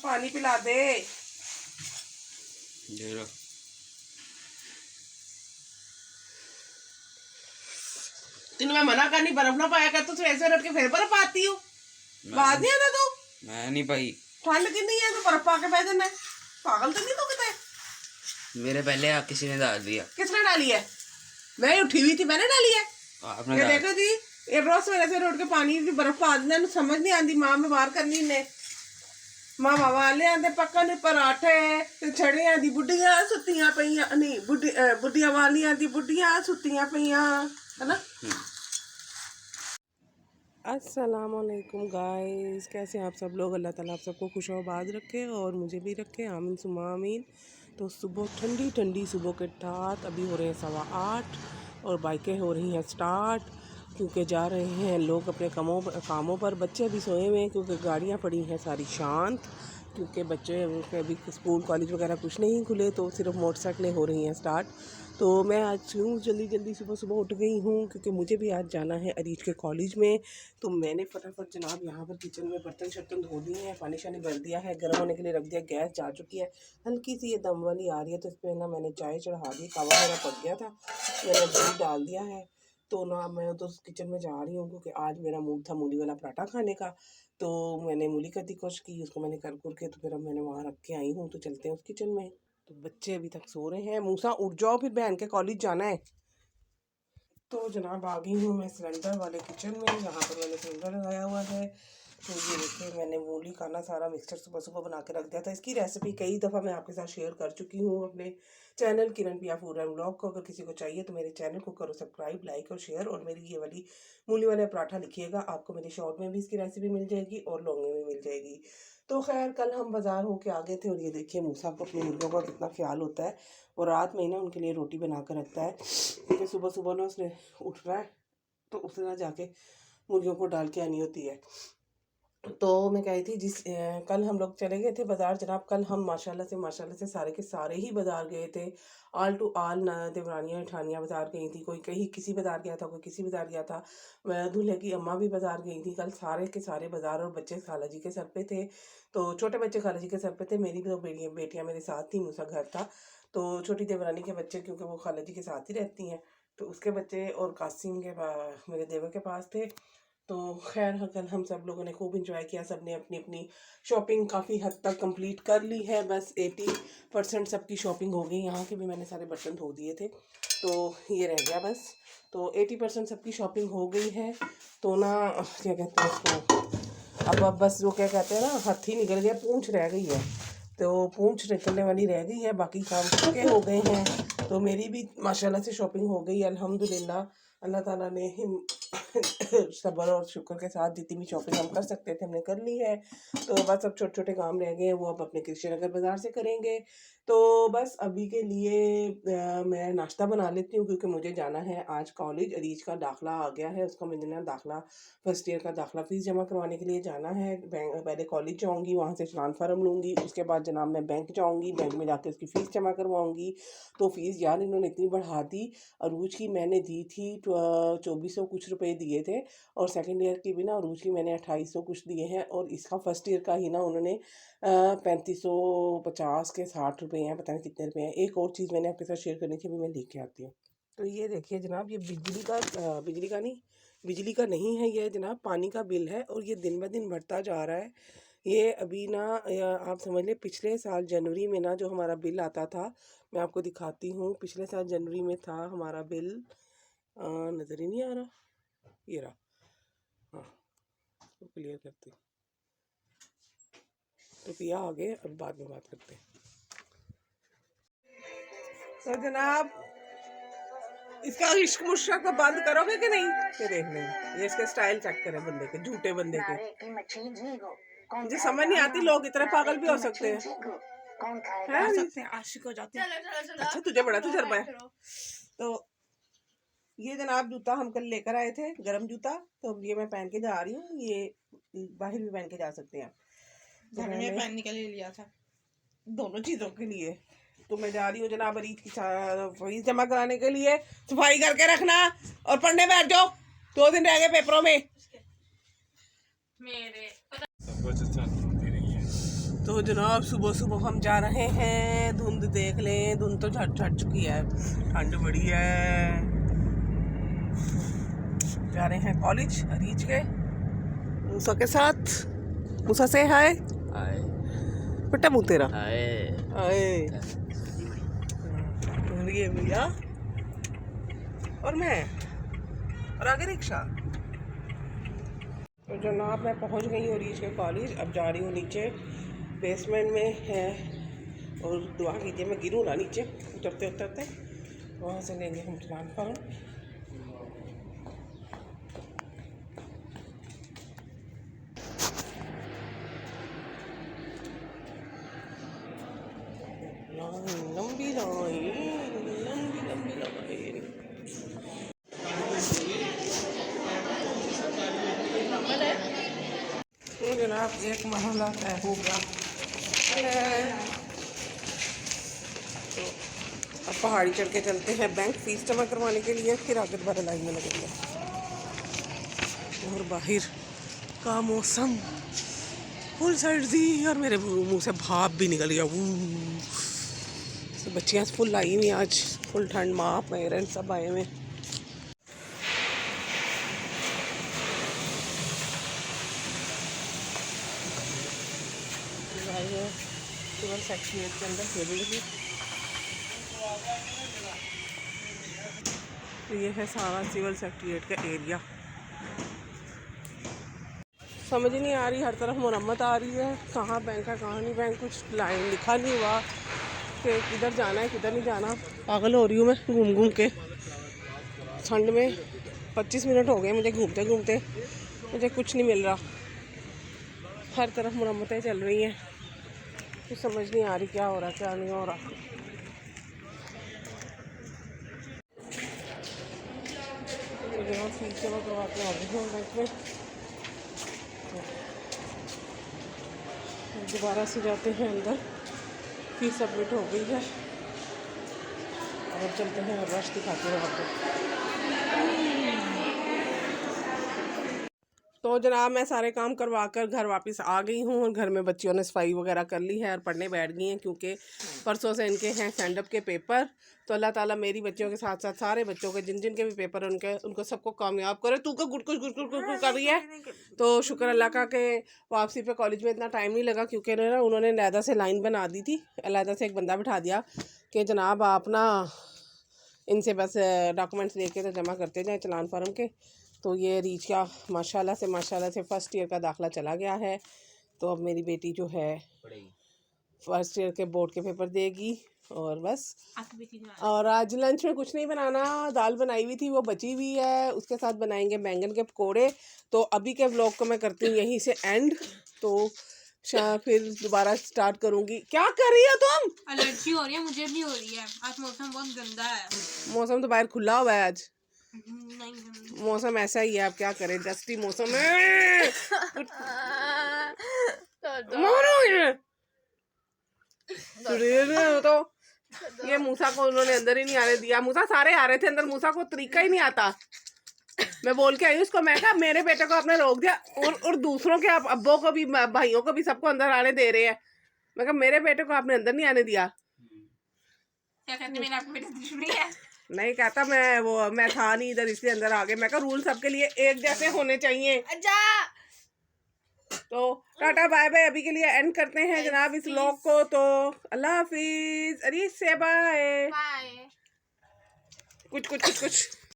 पानी पिला दे। मैं मना करनी बर्फ ना पाया कर, तो ऐसे रख के फिर बर्फ आती हूँ। बात नहीं आता तू। मैं नहीं पाई। ठंड कितनी है तो बर्फ पा के पै देना। पागल तो नहीं तू कितने। मेरे पहले किसी ने डाल दिया। किसने डाली है? मैं उठी हुई थी, मैंने डाली है। आपने ये देखो जी, ये रोज सवेरे से उठ के पानी की बर्फ पा देना, समझ नहीं आती। मां बीमार करनी ने मामा वाले आंदे पक्कन पराठे ते छड़ियां दी बुढ़ियां सुत्तियां पईयां, नहीं बुढ़ियां वालियां दी बुढ़ियां सुत्तियां पईयां, है ना। अस्सलाम वालेकुम गाइस, कैसे हैं आप सब लोग? अल्लाह ताला आप सबको खुश आबाद रखे और मुझे भी रखे, आमीन सुमा आमीन। तो सुबह ठंडी ठंडी सुबह के ठात अभी हो रहे हैं 8:15 और बाइकें हो रही हैं स्टार्ट, क्योंकि जा रहे हैं लोग अपने कामों पर। बच्चे अभी सोए हुए हैं क्योंकि गाड़ियाँ पड़ी हैं सारी शांत, क्योंकि बच्चे अभी स्कूल कॉलेज वगैरह कुछ नहीं खुले, तो सिर्फ मोटरसाइकिलें हो रही हैं स्टार्ट। तो मैं आज यूँ जल्दी सुबह उठ गई हूँ क्योंकि मुझे भी आज जाना है अरीज के कॉलेज में। तो मैंने फटाफट जनाब यहाँ पर किचन में बर्तन शर्तन धो दिए हैं, पानी शानी भर दिया है, गर्म होने के लिए रख दिया। गैस जा चुकी है, हल्की सी ये दम वाली आ रही है, तो इस पर ना मैंने चाय चढ़ा दी। कावा मेरा पक गया था, मैंने दूध डाल दिया है। तो ना मैं तो किचन में जा रही हूँ क्योंकि आज मेरा मूड था मूली वाला पराठा खाने का। तो मैंने मूली कद्दी कोश की, उसको मैंने कर के तो फिर अब मैंने वहाँ रख के आई हूँ। तो चलते हैं उस किचन में। तो बच्चे अभी तक सो रहे हैं। मूसा उठ जाओ, फिर बहन के कॉलेज जाना है। तो जनाब आ गई हूँ मैं सिलेंडर वाले किचन में, जहाँ पर मैंने सिलेंडर लगाया हुआ है। तो ये देखिए, मैंने मूली का ना सारा मिक्सचर सुबह बना के रख दिया था। इसकी रेसिपी कई दफ़ा मैं आपके साथ शेयर कर चुकी हूँ अपने चैनल किरण पिया फूड एंड व्लॉग को। अगर किसी को चाहिए तो मेरे चैनल को करो सब्सक्राइब, लाइक और शेयर। और मेरी ये वाली मूली वाला पराठा लिखिएगा, आपको मेरे शॉर्ट में भी इसकी रेसिपी मिल जाएगी और लॉन्ग में भी मिल जाएगी। तो खैर, कल हम बाज़ार होके आ गए थे और ये देखिए मूसा को अपनी मुर्गियों का कितना ख्याल होता है। और रात में ना उनके लिए रोटी बना कर रखता है, क्योंकि सुबह ना उसने उठ रहा है तो उसने ना जाके मुर्गियों को डाल के आनी होती है। तो मैं कही थी कल हम लोग चले गए थे बाज़ार जनाब। कल हम माशाल्लाह से सारे के सारे ही बाज़ार गए थे। आल टू आल देवरानियाँ ठानियाँ बाज़ार गई थी, कोई कहीं किसी बाज़ार गया था, कोई किसी बाज़ार गया था। दूल्हे की अम्मा भी बाज़ार गई थी। कल सारे के सारे बाज़ार, और बच्चे खाला जी के सर पे थे। तो छोटे बच्चे खाला जी के सर पे थे, मेरी भी तो बेटियाँ मेरे साथ थी, मूसा घर था। तो छोटी देवरानी के बच्चे, क्योंकि वो खाला जी के साथ ही रहती हैं, तो उसके बच्चे और कासिम के मेरे देवर के पास थे। तो खैर कल हम सब लोगों ने खूब इंजॉय किया। सब ने अपनी अपनी शॉपिंग काफ़ी हद तक कंप्लीट कर ली है। बस 80% सबकी शॉपिंग हो गई। यहाँ के भी मैंने सारे बर्तन धो दिए थे, तो ये रह गया बस। तो 80% सबकी शॉपिंग हो गई है। तो ना क्या कहते हैं उसको, अब बस जो क्या कहते हैं ना, हाथी निकल गया, पूंछ रह गई है। तो पूंछ निकलने वाली रह गई है, बाकी काम सबके हो गए हैं। तो मेरी भी माशाल्लाह से शॉपिंग हो गई अल्हम्दुलिल्लाह। अल्लाह ताला ने सब्र और शुक्र के साथ जितनी भी शॉपिंग हम कर सकते थे हमने कर ली है। तो बस अब छोटे छोटे काम रह गए हैं, वो अब अपने कृष्ण नगर बाज़ार से करेंगे। तो बस अभी के लिए मैं नाश्ता बना लेती हूँ, क्योंकि मुझे जाना है आज कॉलेज। अरीज का दाखला आ गया है, उसका मैंने ना दाखला फर्स्ट ईयर का दाखला फ़ीस जमा करवाने के लिए जाना है। पहले कॉलेज जाऊँगी, वहाँ से चलान फार्म लूँगी, उसके बाद जनाब मैं बैंक जाऊँगी, बैंक में जाकर उसकी फ़ीस जमा करवाऊँगी। तो फ़ीस यार इन्होंने इतनी बढ़ा दी। अरूज की मैंने दी थी 2400 कुछ रुपए दिए थे, और सेकंड ईयर की भी ना अरूज की मैंने 2800 कुछ दिए हैं, और इसका फर्स्ट ईयर का ही ना उन्होंने 3550 के 60 रुपये हैं, पता नहीं कितने रुपये हैं। एक और चीज़ मैंने आपके साथ शेयर करनी थी, अभी मैं लेके आती हूँ। तो ये देखिए जनाब, ये बिजली का नहीं है ये जनाब, पानी का बिल है, और ये दिन ब दिन बढ़ता जा रहा है। ये अभी ना आप समझ लें, पिछले साल जनवरी में ना जो हमारा बिल आता था, मैं आपको दिखाती हूँ। पिछले साल जनवरी में था हमारा बिल, नज़र ही नहीं आ रहा, ये रहा, हाँ तो क्लियर करती हूँ। तो पिया आगे, अब बाद में बात करते हैं। तो जनाब, इसका इश्क मुश्क को बंद करोगे कि नहीं? ये देख लें, ये इसके स्टाइल चेक करें बंदे के, झूठे बंदे के। मुझे समझ नहीं आती, लोग इतने पागल भी हो सकते हैं, आशिक हो जाते हैं। अच्छा तुझे बड़ा तजुर्बा है। तो ये जनाब जूता हम कल लेकर आए थे, गरम जूता, तो ये मैं पहन के जा रही हूँ। ये बाहर भी पहन के जा सकते हैं, तो मैंने पहनने के लिए लिया था, दोनों चीज़ों के लिए। तो मैं जा रही हूँ जनाब अरीज की फीस जमा कराने के लिए। सफाई करके रखना और पढ़ने बैठ जाओ, 2 दिन रह गए पेपरों में मेरे। तो जनाब सुबह सुबह हम जा रहे हैं, धुंध देख लें, धुंध तो झट चुकी है, ठंड बड़ी है। जा रहे हैं कॉलेज अरीज के मूसा के साथ। मूसा से हाय बेटा, मुँह तेरा आए ये भैया और मैं और आगे रिक्शा। तो जनाब मैं पहुंच गई हूँ रीच के कॉलेज। अब जा रही हूँ नीचे, बेसमेंट में है, और दुआ कीजिए मैं गिरूँ ना नीचे उतरते उतरते। वहाँ से लेंगे हम ट्रांसफर। लंबी लाइन, लंबी लाइन। तो जनाब एक मरहला तय हो गया। तो अब पहाड़ी चढ़ के चलते हैं बैंक फीस जमा करवाने के लिए, फिर आगे दोबारा लाइन में लगेंगे। और बाहर का मौसम फुल सर्दी, और मेरे मुंह से भाप भी निकल गया। तो बच्चियाँ फुल आई हुई आज, फुल ठंड, माँ पेरेंट्स सब आए हुए। सिविल सेक्रेटरीट के अंदर टेबल की। तो ये है सारा सिविल सेक्रेटरीट का एरिया। समझ नहीं आ रही, हर तरफ मुरम्मत आ रही है, कहाँ बैंक है कहाँ नहीं बैंक, कुछ लाइन लिखा नहीं हुआ कि किधर जाना है किधर नहीं जाना। पागल हो रही हूँ मैं घूम घूम के ठंड में। 25 मिनट हो गए मुझे घूमते घूमते, मुझे कुछ नहीं मिल रहा। हर तरफ मुरम्मतें चल रही हैं, कुछ समझ नहीं आ रही क्या हो रहा क्या नहीं हो रहा। तो यहाँ फीस जमा करवा के आ गई हूँ बैंक में। दोबारा से जाते हैं अंदर, फीस सबमिट हो गई है। और अब चलते हैं रश दिखाते हैं आपको। तो जनाब मैं सारे काम करवा कर घर वापस आ गई हूँ, और घर में बच्चियों ने सफाई वगैरह कर ली है और पढ़ने बैठ गई हैं, क्योंकि परसों से इनके हैं स्टैंड अप के पेपर। तो अल्लाह ताला मेरी बच्चियों के साथ साथ सारे बच्चों के जिन जिन के भी पेपर उनके उनको सबको कामयाब करे। तू को गुड़ कर रही है। तो शुक्र अल्लाह का के वापसी पे कॉलेज में इतना टाइम नहीं लगा, क्योंकि ना उन्होंने अलहदा से लाइन बना दी थी, अलहदा से एक बंदा बिठा दिया कि जनाब आप ना इनसे बस डॉक्यूमेंट्स लेके तो जमा करते जाएँ चलान फार्म के। तो ये रीच का माशाल्लाह से फ़र्स्ट ईयर का दाखला चला गया है। तो अब मेरी बेटी जो है फर्स्ट ईयर के बोर्ड के पेपर देगी। और बस, और आज लंच में कुछ नहीं बनाना, दाल बनाई हुई थी वो बची हुई है, उसके साथ बनाएंगे बैंगन के पकोड़े। तो अभी के व्लॉग को मैं करती हूँ यहीं से एंड, तो फिर दोबारा स्टार्ट करूँगी। क्या कर रही हो तुम? एलर्जी हो रही है, मुझे भी हो रही है। आज मौसम बहुत गंदा है। मौसम तो बाहर खुला हुआ है आज, नहीं मौसम ऐसा ही है, आप क्या करें, डस्टी मौसम है। तो ये मूसा को उन्होंने अंदर ही नहीं आने दिया। मूसा सारे आ रहे थे अंदर, मूसा को तरीका ही नहीं आता। मैं बोल के आई उसको, मैं कहा मेरे बेटे को आपने रोक दिया, और दूसरों के आप अब्बों को भी भाइयों को भी सबको अंदर आने दे रहे हैं। मैं कहा मेरे बेटे को आपने अंदर नहीं आने दिया। क्या कहते मेरा बेटा दुश्मनी है? नहीं कहता, मैं था नहीं इधर इसलिए अंदर आ गए। मैं कहा रूल सबके लिए एक जैसे होने चाहिए। अच्छा तो टाटा बाय बाय, अभी के लिए एंड करते हैं जनाब इस व्लॉग को। तो अल्लाह हाफिज। अरे से बाय। बाय। कुछ